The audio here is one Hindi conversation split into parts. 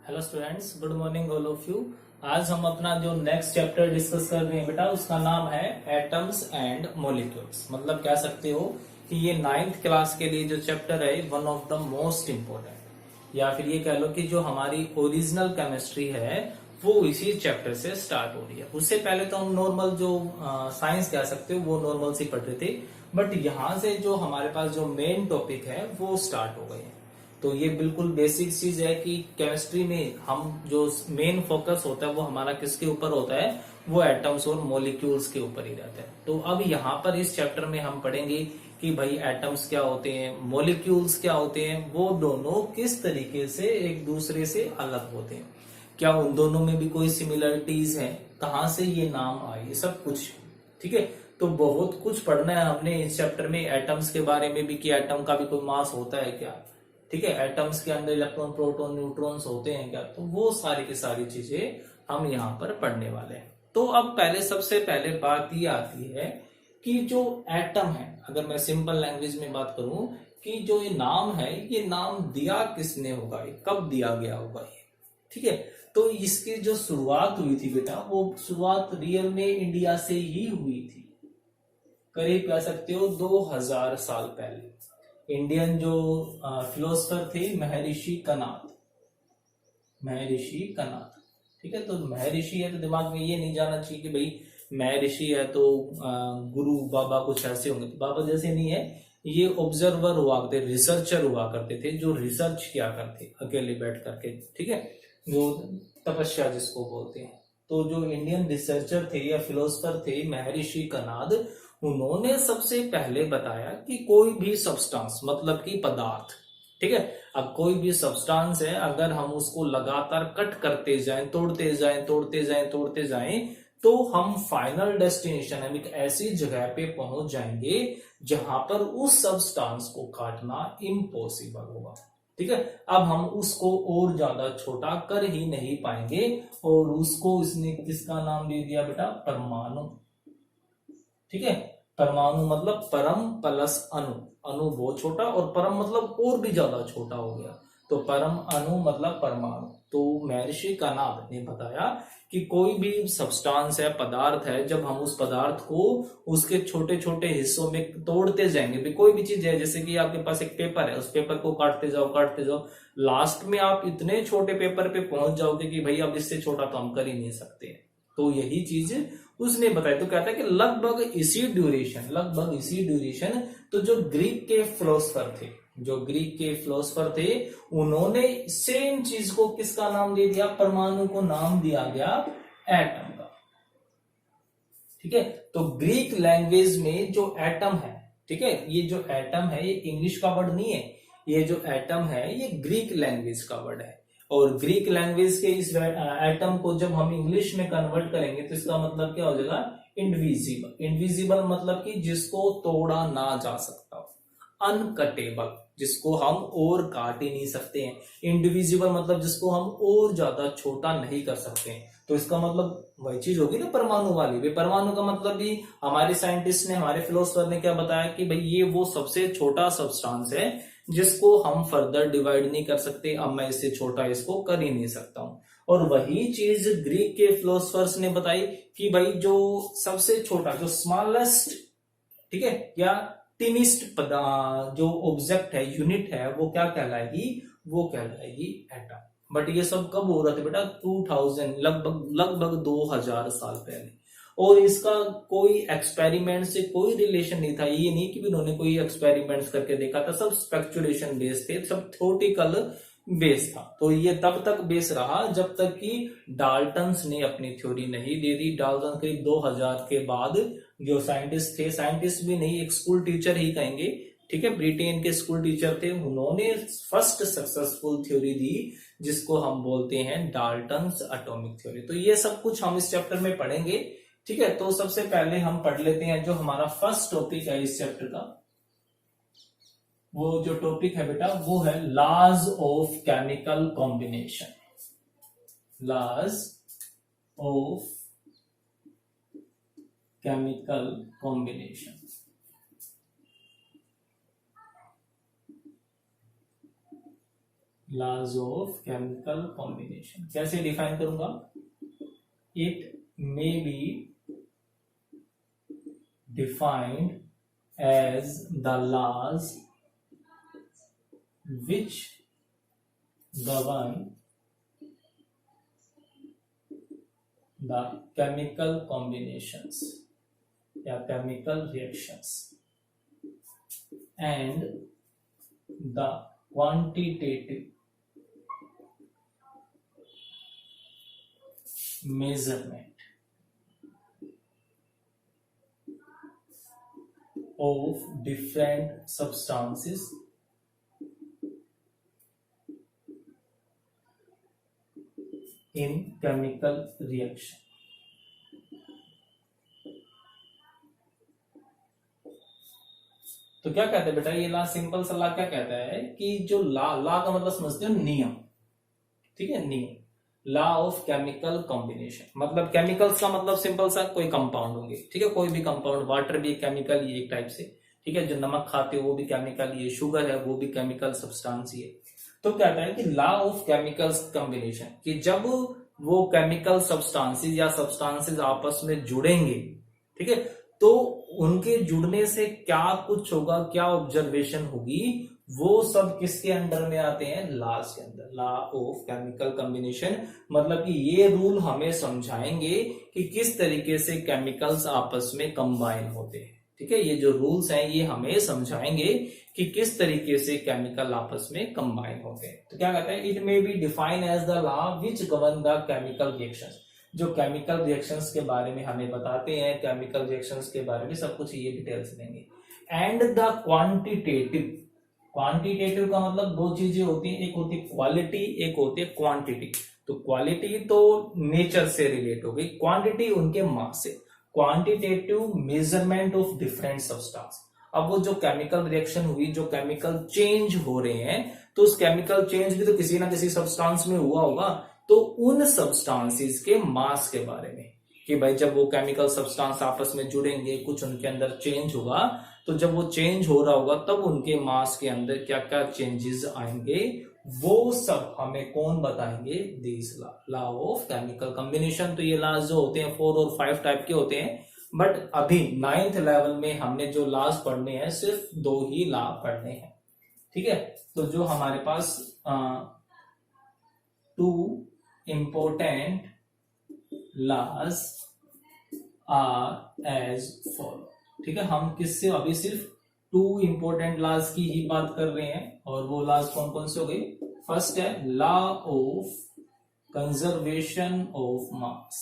Hello students, good morning all of you. आज हम अपना जो नेक्स्ट चैप्टर डिस्कस कर रहे हैं बेटा, उसका नाम है एटम्स एंड मॉलिक्यूल्स। मतलब कह सकते हो कि ये 9th क्लास के लिए जो चैप्टर है one of the most important, या फिर ये कह लो कि जो हमारी ओरिजिनल केमिस्ट्री है वो इसी चैप्टर से स्टार्ट हो रही है। उससे पहले तो हम नॉर्मल जो साइंस कह सकते हो वो नॉर्मल से पढ़ रहे थे, बट यहाँ से जो हमारे पास जो मेन टॉपिक है वो स्टार्ट हो गए हैं। तो ये बिल्कुल बेसिक चीज है कि केमिस्ट्री में हम जो मेन फोकस होता है वो हमारा किसके ऊपर होता है, वो एटम्स और मॉलिक्यूल्स के ऊपर ही रहता है। तो अब यहाँ पर इस चैप्टर में हम पढ़ेंगे कि भाई एटम्स क्या होते हैं, मॉलिक्यूल्स क्या होते हैं, वो दोनों किस तरीके से एक दूसरे से अलग होते हैं, क्या उन दोनों में भी कोई सिमिलरिटीज है, कहाँ से ये नाम आए, ये सब कुछ। ठीक है, तो बहुत कुछ पढ़ना है हमने इस चैप्टर में। एटम्स के बारे में भी कि एटम का भी कोई मास होता है क्या, ठीक है, एटम्स के अंदर इलेक्ट्रॉन प्रोटॉन न्यूट्रॉन्स होते हैं क्या, तो वो सारी की सारी चीजें हम यहाँ पर पढ़ने वाले हैं। तो अब पहले सबसे पहले बात ये आती है कि जो एटम है, अगर मैं सिंपल लैंग्वेज में बात करूं कि जो ये नाम है, ये नाम दिया किसने होगा, ये कब दिया गया होगा ये। ठीक है, तो इसकी जो शुरुआत हुई थी बेटा, वो शुरुआत रियल में इंडिया से ही हुई थी। करीब कह सकते हो 2000 साल पहले इंडियन जो फिलोसफर थे महर्षि कनाद। महर्षि कनाद, ठीक है, तो महर्षि है तो दिमाग में ये नहीं जाना चाहिए कि भाई महर्षि है तो गुरु बाबा कुछ ऐसे होंगे, तो बाबा जैसे नहीं है। ये ऑब्जर्वर हुआ करते, रिसर्चर हुआ करते थे, जो रिसर्च किया करते अकेले बैठ करके, ठीक है, जो तपस्या जिसको बोलते हैं। तो जो इंडियन रिसर्चर थे या फिलोसफर थे महर्षि कनाद, उन्होंने सबसे पहले बताया कि कोई भी सब्सटेंस मतलब कि पदार्थ, ठीक है, अब कोई भी सब्सटेंस है, अगर हम उसको लगातार कट करते जाएं, तोड़ते जाएं, तोड़ते जाएं, तोड़ते जाएं, तो हम फाइनल डेस्टिनेशन, हम एक ऐसी जगह पे पहुंच जाएंगे जहां पर उस सब्सटेंस को काटना इम्पॉसिबल होगा। ठीक है, अब हम उसको और ज्यादा छोटा कर ही नहीं पाएंगे, और उसको इसने किसका नाम दे दिया बेटा, परमाणु। ठीक है, परमाणु मतलब परम प्लस अणु, अणु बहुत छोटा और परम मतलब और भी ज्यादा छोटा हो गया, तो परम अणु मतलब परमाणु। तो महर्षि कनाद ने बताया कि कोई भी सब्सटेंस है, पदार्थ है, जब हम उस पदार्थ को उसके छोटे छोटे हिस्सों में तोड़ते जाएंगे, भी कोई भी चीज है, जैसे कि आपके पास एक पेपर है, उस पेपर को काटते जाओ काटते जाओ, लास्ट में आप इतने छोटे पेपर पे पहुंच जाओगे कि भाई अब इससे छोटा तो हम कर ही नहीं सकते। तो यही चीज उसने बताया। तो कहता है कि लगभग इसी ड्यूरेशन, लगभग इसी ड्यूरेशन, तो जो ग्रीक के फिलोसफर थे, जो ग्रीक के फिलोसफर थे, उन्होंने सेम चीज को किसका नाम दे दिया, परमाणु को नाम दिया गया एटम का। ठीक है, तो ग्रीक लैंग्वेज में जो एटम है, ठीक है, ये जो एटम है ये इंग्लिश का वर्ड नहीं है, ये जो एटम है ये ग्रीक लैंग्वेज का वर्ड है। और ग्रीक लैंग्वेज के इस एटम को जब हम इंग्लिश में कन्वर्ट करेंगे तो इसका मतलब क्या हो जाएगा, इनविजिबल। इनविजिबल मतलब कि जिसको तोड़ा ना जा सकता, अनकटेबल, जिसको हम और काट ही नहीं सकते हैं। इंडिविजिबल मतलब जिसको हम और ज्यादा छोटा नहीं कर सकते हैं। तो इसका मतलब वही चीज होगी ना परमाणु वाली। वे परमाणु का मतलब भी हमारे साइंटिस्ट ने, हमारे फिलोसफर ने क्या बताया कि भाई ये वो सबसे छोटा सब्सटेंस है जिसको हम फर्दर डिवाइड नहीं कर सकते, अब मैं इससे छोटा इसको कर ही नहीं सकता हूं। और वही चीज ग्रीक के फिलोसफर्स ने बताई कि भाई जो सबसे छोटा, जो स्मॉलेस्ट, ठीक है, या टिनिस्ट जो ऑब्जेक्ट है, यूनिट है, वो क्या कहलाएगी, वो कहलाएगी एटम। बट ये सब कब हो रहा था बेटा, 2000, लगभग लगभग 2000 साल पहले। और इसका कोई एक्सपेरिमेंट से कोई रिलेशन नहीं था। ये नहीं कि उन्होंने कोई एक्सपेरिमेंट्स करके देखा था, सब स्पेक्चुलेशन बेस थे, सब थ्योरेटिकल बेस था। तो ये तब तक बेस रहा जब तक कि डाल्टन्स ने अपनी थ्योरी नहीं दे दी। डाल्टन करीब 2000 के बाद जो साइंटिस्ट थे, साइंटिस्ट भी नहीं, एक स्कूल टीचर ही कहेंगे, ठीक है, ब्रिटेन के स्कूल टीचर थे, उन्होंने फर्स्ट सक्सेसफुल थ्योरी दी जिसको हम बोलते हैं डाल्टन्स एटॉमिक थ्योरी। तो ये सब कुछ हम इस चैप्टर में पढ़ेंगे। ठीक है, तो सबसे पहले हम पढ़ लेते हैं जो हमारा फर्स्ट टॉपिक है इस चैप्टर का। वो जो टॉपिक है बेटा वो है laws of chemical combination. Laws of chemical combination. Laws of chemical combination कैसे डिफाइन करूंगा? It may be defined as the laws which govern the chemical combinations या chemical reactions and the quantitative measurement of different substances in chemical reaction. तो क्या कहते हैं बेटा ये ला सिंपल सा ला क्या कहता है कि जो ला का मतलब समझते हो नियम, ठीक है, नियम, लॉ ऑफ केमिकल कॉम्बिनेशन मतलब केमिकल्स का मतलब सिंपल सा कोई कंपाउंड होंगे, ठीक है, कोई भी कंपाउंड, वाटर भी केमिकल ही एक टाइप से, ठीक है, जो नमक खाते हो वो भी केमिकल ही है, शुगर है वो भी केमिकल सब्सटेंस ही है। तो कहता है कि लॉ ऑफ केमिकल्स कॉम्बिनेशन कि जब वो केमिकल सब्सटेंसेस या सब्सटेंसेस आपस में जुड़ेंगे, ठीक है, तो उनके जुड़ने से क्या कुछ होगा, क्या ऑब्जर्वेशन होगी, वो सब किसके अंडर में आते हैं? लॉज के अंदर, लॉ ऑफ केमिकल कॉम्बिनेशन। मतलब कि ये रूल हमें समझाएंगे कि किस तरीके से केमिकल्स आपस में कंबाइन होते हैं, ठीक है, ये जो रूल्स हैं ये हमें समझाएंगे कि किस तरीके से केमिकल आपस में कंबाइन होते हैं। तो क्या कहते हैं? It may be define as the law which govern the chemical reactions, जो केमिकल रिएक्शंस के बारे में हमें बताते हैं, केमिकल रिएक्शंस के बारे में सब कुछ ये डिटेल्स देंगे। एंड द क्वांटिटेटिव, क्वांटिटेटिव का मतलब दो चीजें होती हैं, एक होती है क्वालिटी, एक होती है क्वांटिटी। तो क्वालिटी तो नेचर से रिलेट हो गई, क्वांटिटी उनके मास से। Quantitative measurement of different substance, अब वो जो केमिकल रिएक्शन हुई, जो केमिकल चेंज हो रहे हैं, तो उस केमिकल चेंज भी तो किसी ना किसी सब्सटेंस में हुआ होगा, तो उन सब्सटेंसेस के मास के बारे में कि भाई जब वो केमिकल सब्सटेंस आपस में जुड़ेंगे, कुछ उनके अंदर चेंज होगा, तो जब वो चेंज हो रहा होगा तब उनके मास के अंदर क्या क्या चेंजेस आएंगे, वो सब हमें कौन बताएंगे? This law of chemical combination. तो ये लॉज जो होते हैं 4 और 5 टाइप के होते हैं, बट अभी 9th लेवल में हमने जो लॉज पढ़ने हैं सिर्फ 2 ही लॉ पढ़ने हैं, ठीक है। तो जो हमारे पास 2 important laws are as follow, ठीक है, हम किससे अभी सिर्फ 2 इंपोर्टेंट लॉज की ही बात कर रहे हैं, और वो लॉज कौन कौन से हो गए? फर्स्ट है law of conservation of mass,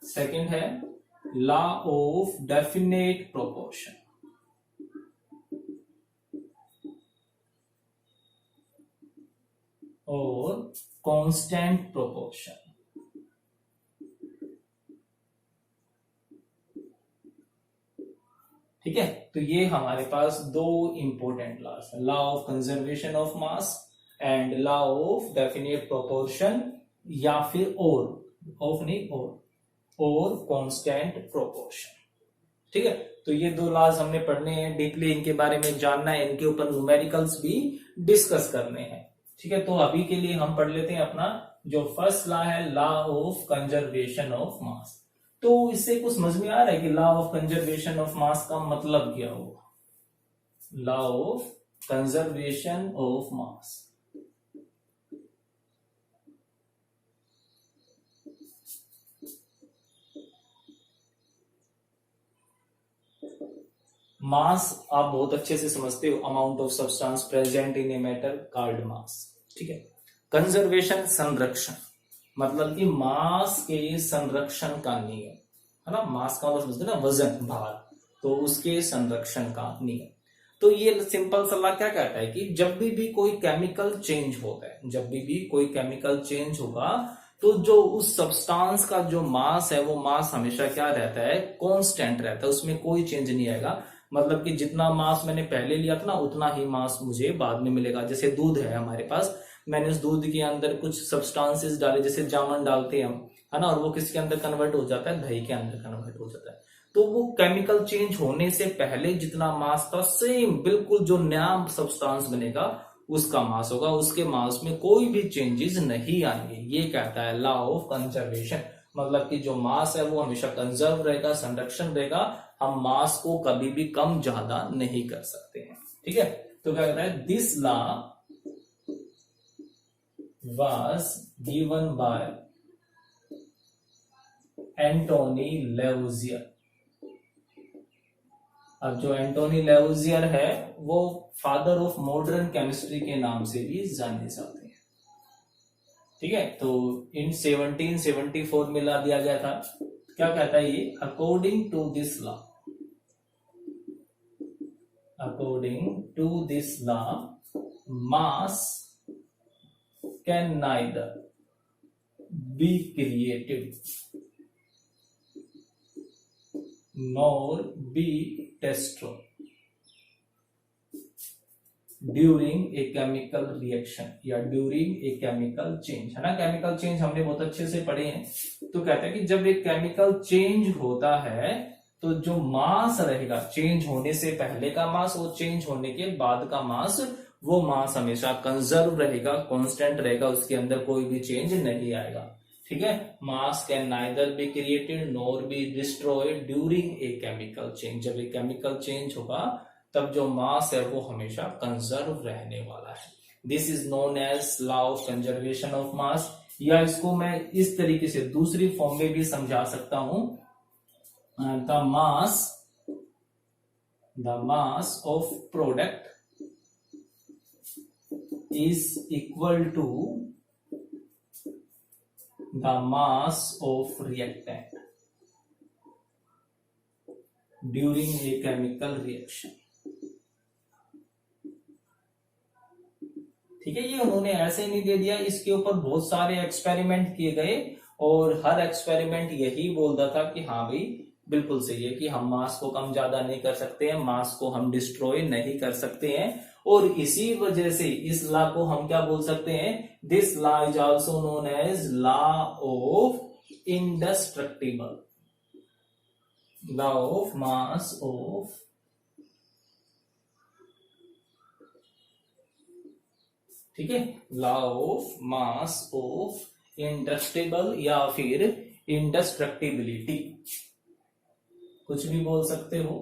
second है लॉ ऑफ डेफिनेट प्रोपोर्शन, और कांस्टेंट प्रोपोर्शन। ठीक है, तो ये हमारे पास 2 इंपोर्टेंट लॉज है, law of conservation of mass and law of definite proportion, या फिर और कांस्टेंट प्रोपोर्शन। ठीक है, तो ये 2 लॉज हमने पढ़ने हैं, डीपली इनके बारे में जानना है, इनके ऊपर न्यूमेरिकल्स भी डिस्कस करने हैं। ठीक है, तो अभी के लिए हम पढ़ लेते हैं अपना जो फर्स्ट लॉ है, law of conservation of mass. तो इससे कुछ समझ में आ रहा है कि law of conservation of mass का मतलब क्या होगा? Law of conservation of mass, mass आप बहुत अच्छे से समझते हो, amount of substance present in a matter called mass. ठीक है, कंजर्वेशन संरक्षण, मतलब कि मास के संरक्षण का नियम है ना, मास का मतलब समझते ना वजन, भार, तो उसके संरक्षण का नियम। तो ये सिंपल सा क्या कहता है कि जब भी कोई केमिकल चेंज होता है, जब भी कोई केमिकल चेंज होगा, तो जो उस सब्सटेंस का जो मास है, वो मास हमेशा क्या रहता है? कांस्टेंट रहता है, उसमें कोई चेंज नहीं आएगा। मतलब कि जितना मास मैंने पहले लिया था ना, उतना ही मास मुझे बाद में मिलेगा। जैसे दूध है हमारे पास, मैंने उस दूध के अंदर कुछ सब्सटेंसेस डाले, जैसे जामुन डालते हैं हम, है ना, और वो किसके अंदर कन्वर्ट हो जाता है? दही के अंदर कन्वर्ट हो जाता है। तो वो केमिकल चेंज होने से पहले जितना मास था सेम बिल्कुल जो नया सब्सटेंस बनेगा उसका मास होगा, उसके मास में कोई भी चेंजेस नहीं आएंगे। ये कहता है लॉ ऑफ कंजर्वेशन, मतलब कि जो मास है वो हमेशा कंजर्व रहेगा, संरक्षण रहेगा, हम मास को कभी भी कम ज्यादा नहीं कर सकते हैं। ठीक है, तो क्या कहता है, this law was given by Antoine Lavoisier. अब जो एंटोनी लेवुजियर है वो फादर ऑफ मॉडर्न केमिस्ट्री के नाम से भी जाने जाते हैं। ठीक है, तो इन 1774 में ला दिया गया था। क्या कहता है ये, according to this law, according to this law mass can neither be created nor be destroyed during a chemical reaction या during a chemical change, है ना। केमिकल चेंज हमने बहुत अच्छे से पढ़े हैं। तो कहते हैं कि जब एक केमिकल चेंज होता है तो जो मास रहेगा चेंज होने से पहले का मास और चेंज होने के बाद का मास, वो मास हमेशा कंजर्व रहेगा, कांस्टेंट रहेगा, उसके अंदर कोई भी चेंज नहीं आएगा। ठीक है, मास can neither be created nor be destroyed during a chemical change. जब एक केमिकल चेंज होगा तब जो मास है वो हमेशा कंजर्व रहने वाला है। This is known as law of conservation of mass, या इसको मैं इस तरीके से दूसरी फॉर्म में भी समझा सकता हूं, the mass of product is equal to the mass of reactant during a chemical reaction। ठीक है, ये उन्होंने ऐसे नहीं दे दिया, इसके ऊपर बहुत सारे एक्सपेरिमेंट किए गए और हर एक्सपेरिमेंट यही बोलता था कि हाँ भाई बिल्कुल सही है कि हम मास को कम ज्यादा नहीं कर सकते हैं, मास को हम डिस्ट्रॉय नहीं कर सकते हैं, और इसी वजह से इस लॉ को हम क्या बोल सकते हैं, this law is also known as law of indestructible, law of mass of ठीक है, law of mass of indestructible या फिर इंडेस्ट्रक्टिबिलिटी, कुछ भी बोल सकते हो।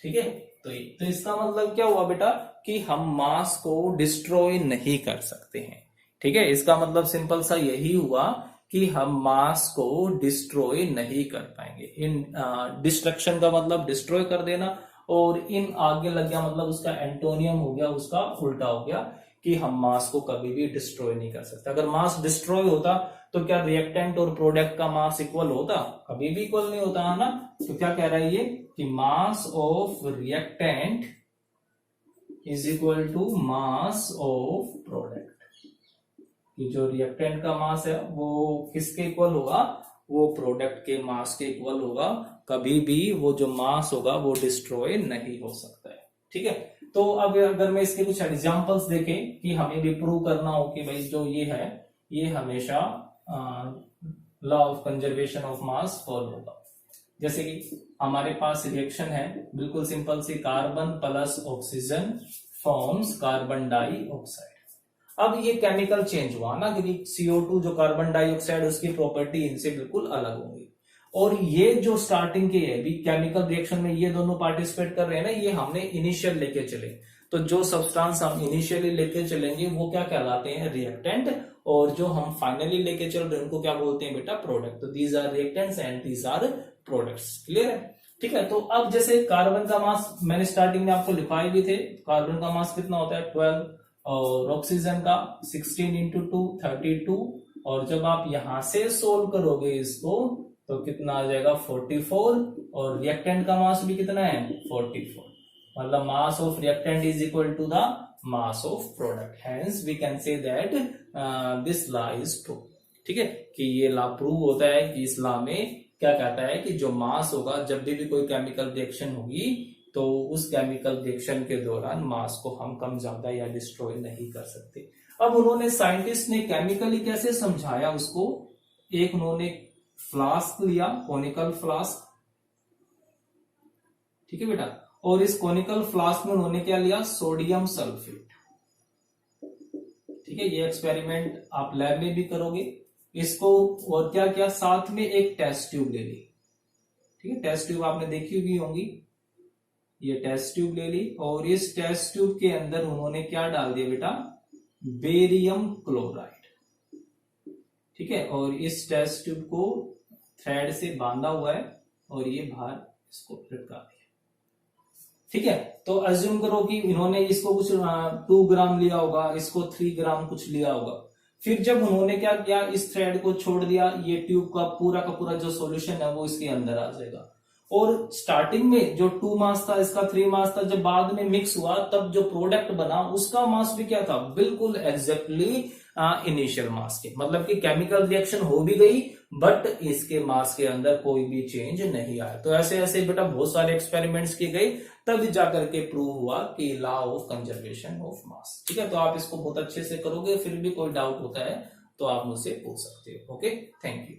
ठीक है, तो इसका मतलब क्या हुआ बेटा कि हम मास को डिस्ट्रॉय नहीं कर सकते हैं। ठीक है, इसका मतलब सिंपल सा यही हुआ कि हम मास को डिस्ट्रॉय नहीं कर पाएंगे। इन डिस्ट्रक्शन का मतलब डिस्ट्रॉय कर देना, और इन आगे लग गया मतलब उसका एंटोनियम हो गया, उसका उल्टा हो गया कि हम मास को कभी भी डिस्ट्रॉय नहीं कर सकते। अगर मास डिस्ट्रॉय होता तो क्या रिएक्टेंट और प्रोडक्ट का मास इक्वल होता? कभी भी इक्वल नहीं होता, है ना। तो क्या कह रहा है ये कि mass of reactant is equal to mass of product. कि जो रिएक्टेंट का मास है वो किसके इक्वल होगा? वो प्रोडक्ट के मास के इक्वल होगा। कभी भी वो जो मास होगा वो डिस्ट्रॉय नहीं हो सकता है। ठीक है, तो अब अगर मैं इसके कुछ एग्जांपल्स देखें कि हमें भी प्रूव करना हो कि भाई जो ये है ये हमेशा law of conservation of mass follow होगा। जैसे कि हमारे पास रिएक्शन है बिल्कुल सिंपल सी, carbon plus oxygen forms carbon dioxide. अब ये केमिकल चेंज हुआ ना, क्योंकि CO2 जो कार्बन डाइऑक्साइड उसकी प्रॉपर्टी इनसे बिल्कुल अलग होगी। और ये जो स्टार्टिंग के है भी केमिकल रिएक्शन में ये दोनों पार्टिसिपेट कर रहे हैं ना, ये हमने इनिशियल लेके चले। तो जो सब्सटेंस हम इनिशियली लेके चलेंगे वो क्या कहलाते हैं? रिएक्टेंट। और जो हम फाइनली लेके चल रहे हैं उनको क्या बोलते हैं बेटा? प्रोडक्ट। तो these are reactants and these are products. Clear है? ठीक है, तो अब जैसे कार्बन का मास मैंने स्टार्टिंग में आपको लिखाए भी थे, कार्बन का मास कितना होता है? 12, और ऑक्सीजन का 16 इंटू 2 32। और जब आप यहां से सोल्व करोगे इसको तो कितना आ जाएगा? 44। और रिएक्टेंट का मास भी कितना है? 44। मतलब mass of reactant is equal to the mass of product. Hence we can say that this law is true. ठीक है, कि ये लॉ प्रूव होता है कि इस लॉ में क्या कहता है कि जो मास होगा जब भी कोई केमिकल रिएक्शन होगी तो उस केमिकल रिएक्शन के दौरान मास को हम कम ज्यादा या डिस्ट्रॉय नहीं कर सकते। अब उन्होंने साइंटिस्ट ने केमिकली कैसे समझाया उसको? एक उन्होंने फ्लास्क लिया, कोनिकल फ्लास्क, ठीक है बेटा। और इस कोनिकल फ्लास्क में उन्होंने क्या लिया, सोडियम सल्फेट। ठीक है, ये एक्सपेरिमेंट आप लैब में भी करोगे इसको। और क्या क्या, साथ में एक टेस्ट ट्यूब ले ली। ठीक है, टेस्ट ट्यूब आपने देखी हुई होंगी, ये टेस्ट ट्यूब ले ली और इस टेस्ट ट्यूब के अंदर उन्होंने क्या डाल दिया बेटा, बेरियम क्लोराइड। ठीक है, और इस टेस्ट ट्यूब को थ्रेड से बांधा हुआ है और ये बाहर इसको लटका दिया। ठीक है, तो अज्यूम करो कि इन्होंने इसको कुछ 2 ग्राम लिया होगा, इसको 3 ग्राम कुछ लिया होगा। फिर जब उन्होंने क्या किया, इस थ्रेड को छोड़ दिया, ये ट्यूब का पूरा जो सॉल्यूशन है वो इसके अंदर आ जाएगा। और स्टार्टिंग में जो 2 मास था, इसका 3 मास था, जब बाद में मिक्स हुआ तब जो प्रोडक्ट बना उसका मास भी क्या था, बिल्कुल एग्जैक्टली इनिशियल मास के। मतलब कि केमिकल रिएक्शन हो भी गई बट इसके मास के अंदर कोई भी चेंज नहीं आया। तो ऐसे ऐसे बेटा बहुत सारे एक्सपेरिमेंट्स किए गए, तब जाकर के प्रूव हुआ कि लॉ ऑफ कंजर्वेशन ऑफ मास। ठीक है, तो आप इसको बहुत अच्छे से करोगे, फिर भी कोई डाउट होता है तो आप मुझसे पूछ सकते हो। Okay, thank you.